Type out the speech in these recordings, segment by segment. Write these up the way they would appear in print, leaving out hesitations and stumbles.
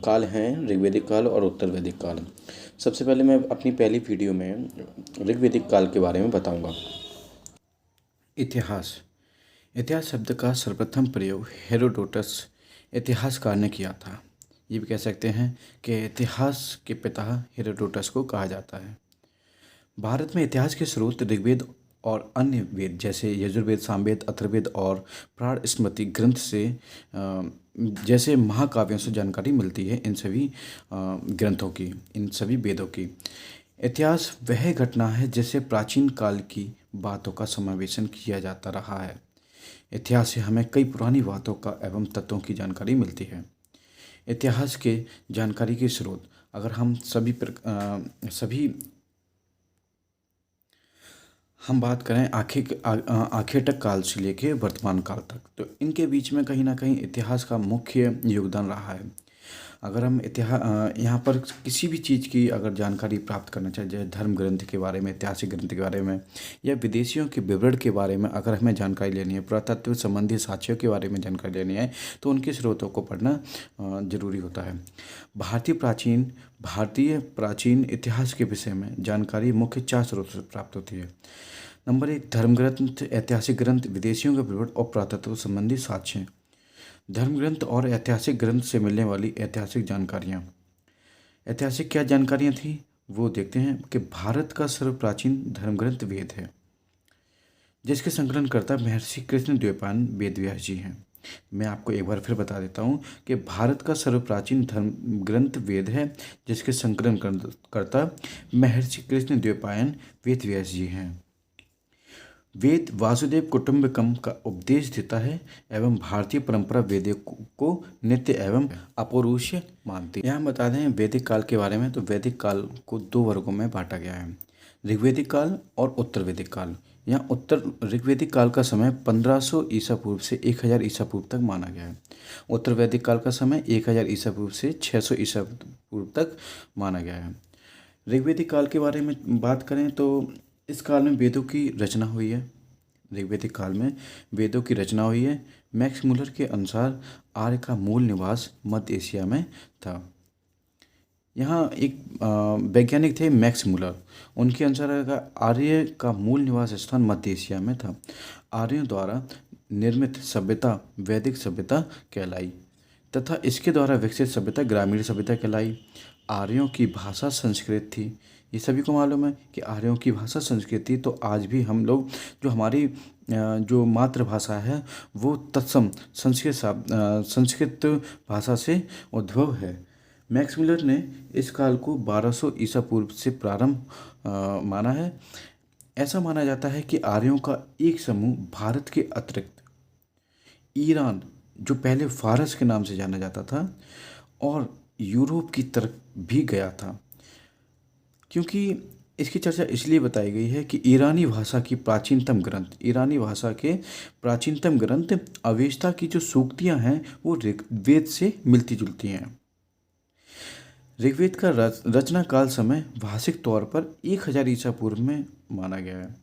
काल हैं ऋग्वेदिक काल और उत्तर वैदिक काल। सबसे पहले मैं अपनी पहली वीडियो में ऋग्वेदिक काल के बारे में बताऊंगा। इतिहास। इतिहास शब्द का सर्वप्रथम प्रयोग हेरोडोटस इतिहासकार ने किया था। ये भी कह सकते हैं कि इतिहास के पिता हेरोडोटस को कहा जाता है। भारत में इतिहास के स्रोत ऋग्वेद और अन्य वेद जैसे यजुर्वेद, सामवेद, अथर्ववेद और प्राण स्मृति ग्रंथ से जैसे महाकाव्यों से जानकारी मिलती है। इन सभी ग्रंथों की, इन सभी वेदों की। इतिहास वह घटना है जिससे प्राचीन काल की बातों का समावेशन किया जाता रहा है। इतिहास से हमें कई पुरानी बातों का एवं तत्वों की जानकारी मिलती है। इतिहास के जानकारी के स्रोत अगर हम हम बात करें आखेटक काल से लेके वर्तमान काल तक, तो इनके बीच में कहीं ना कहीं इतिहास का मुख्य योगदान रहा है। अगर हम यहाँ पर किसी भी चीज़ की अगर जानकारी प्राप्त करना चाहें, जैसे धर्म ग्रंथ के बारे में, ऐतिहासिक ग्रंथ के बारे में, या विदेशियों के विवरण के बारे में अगर हमें जानकारी लेनी है, पुरातत्व संबंधी साक्ष्यों के बारे में जानकारी लेनी है, तो उनके स्रोतों को पढ़ना जरूरी होता है। भारतीय प्राचीन इतिहास के विषय में जानकारी मुख्य 4 स्रोतों से प्राप्त होती है। नंबर 1, धर्म ग्रंथ, ऐतिहासिक ग्रंथ, विदेशियों के विवरण और पुरातत्व संबंधी साक्ष्य। धर्म ग्रंथ और ऐतिहासिक ग्रंथ से मिलने वाली ऐतिहासिक जानकारियाँ। ऐतिहासिक क्या जानकारियाँ थी वो देखते हैं कि भारत का सर्व प्राचीन धर्म ग्रंथ वेद है, जिसके संकलनकर्ता महर्षि कृष्ण द्वैपायन वेद व्यास जी हैं। मैं आपको एक बार फिर बता देता हूँ कि भारत का सर्व प्राचीन धर्म ग्रंथ वेद है, जिसके संकलनकर्ता महर्षि कृष्ण द्वैपायन वेद व्यास जी हैं। वेद वासुदेव कुटुंबकम का उपदेश देता है एवं भारतीय परंपरा वेद को नित्य एवं अपौरुषीय मानती है। यहाँ बता दें वैदिक काल के बारे में, तो वैदिक काल को 2 वर्गों में बांटा गया है, ऋग्वेदिक काल और उत्तर वैदिक काल। यहाँ उत्तर ऋग्वेदिक काल का समय 1500 ईसा पूर्व से 1000 ईसा पूर्व तक माना गया है। उत्तर वैदिक काल का समय 1000 ईसा पूर्व से 600 ईसा पूर्व तक माना गया है। ऋग्वेदिक काल के बारे में बात करें तो इस काल में वेदों की रचना हुई है। ऋग्वेदिक काल में वेदों की रचना हुई है। मैक्स मुलर के अनुसार आर्य का मूल निवास मध्य एशिया में था। यहाँ एक वैज्ञानिक थे मैक्स मुलर, उनके अनुसार आर्य का मूल निवास स्थान मध्य एशिया में था। आर्यों द्वारा निर्मित सभ्यता वैदिक सभ्यता कहलाई तथा इसके द्वारा विकसित सभ्यता ग्रामीण सभ्यता कहलाई। आर्यों की भाषा संस्कृत थी। ये सभी को मालूम है कि आर्यों की भाषा संस्कृत थी, तो आज भी हम लोग जो हमारी जो मातृभाषा है वो तत्सम संस्कृत भाषा से उद्भव है। मैक्स मिलर ने इस काल को 1200 ईसा पूर्व से प्रारंभ माना है। ऐसा माना जाता है कि आर्यों का एक समूह भारत के अतिरिक्त ईरान, जो पहले फारस के नाम से जाना जाता था, और यूरोप की तरफ भी गया था। क्योंकि इसकी चर्चा इसलिए बताई गई है कि ईरानी भाषा के प्राचीनतम ग्रंथ अवेस्ता की जो सूक्तियाँ हैं वो ऋग्वेद से मिलती जुलती हैं। ऋग्वेद का रचना काल समय भाषिक तौर पर 1000 ईसा पूर्व में माना गया है।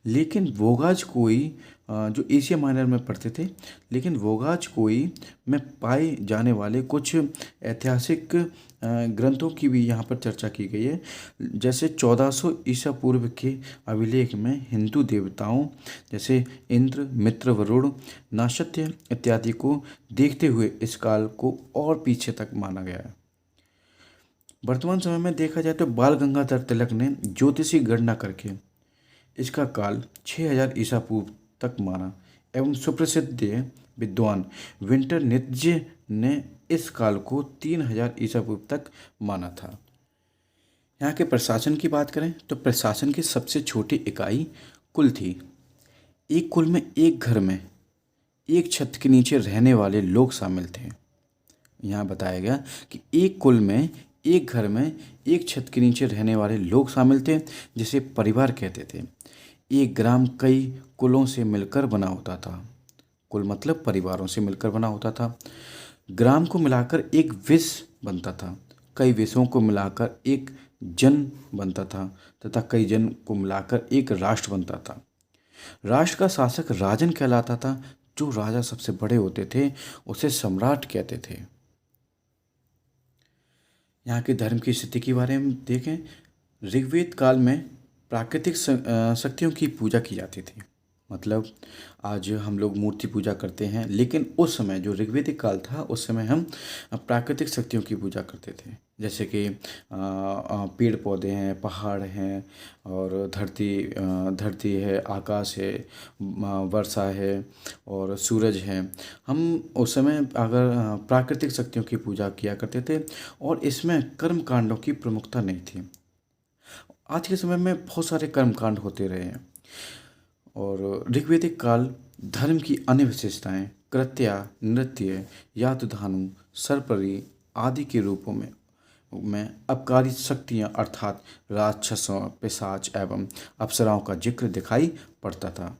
लेकिन वोगाज कोई जो एशिया माइनर में पढ़ते थे, लेकिन वोगाज कोई में पाए जाने वाले कुछ ऐतिहासिक ग्रंथों की भी यहाँ पर चर्चा की गई है। जैसे 1400 ईसा पूर्व के अभिलेख में हिंदू देवताओं जैसे इंद्र, मित्र, वरुण, नाशत्य इत्यादि को देखते हुए इस काल को और पीछे तक माना गया है। वर्तमान समय में देखा जाए तो बाल गंगाधर तिलक ने ज्योतिषी गणना करके इसका काल 6000 ईसा पूर्व तक माना एवं सुप्रसिद्ध विद्वान विंटर नित्जे ने इस काल को 3000 ईसा पूर्व तक माना था। यहाँ के प्रशासन की बात करें तो प्रशासन की सबसे छोटी इकाई कुल थी। एक कुल में एक घर में एक छत के नीचे रहने वाले लोग शामिल थे। यहाँ बताया गया कि एक कुल में एक घर में एक छत के नीचे रहने वाले लोग शामिल थे, जिसे परिवार कहते थे। एक ग्राम कई कुलों से मिलकर बना होता था। कुल मतलब परिवारों से मिलकर बना होता था। ग्राम को मिलाकर एक विष बनता था, कई विषयों को मिलाकर एक जन बनता था तथा कई जन को मिलाकर एक राष्ट्र बनता था। राष्ट्र का शासक राजन कहलाता था। जो राजा सबसे बड़े होते थे उसे सम्राट कहते थे। यहाँ के धर्म की स्थिति के बारे में देखें, ऋग्वेद काल में प्राकृतिक शक्तियों की पूजा की जाती थी। मतलब आज हम लोग मूर्ति पूजा करते हैं, लेकिन उस समय जो ऋग्वेदिक काल था उस समय हम प्राकृतिक शक्तियों की पूजा करते थे। जैसे कि पेड़ पौधे हैं, पहाड़ हैं, और धरती है, आकाश है, वर्षा है और सूरज है। हम उस समय अगर प्राकृतिक शक्तियों की पूजा किया करते थे, और इसमें कर्म कांडों की प्रमुखता नहीं थी। आज के समय में बहुत सारे कर्म कांड होते रहे हैं। और ऋग्वेदिक काल धर्म की अन्य विशेषताएं कृत्या, नृत्य, यातधानु, सरपरी आदि के रूपों में अपकारी शक्तियां अर्थात राक्षसों, पिशाच एवं अप्सराओं का जिक्र दिखाई पड़ता था।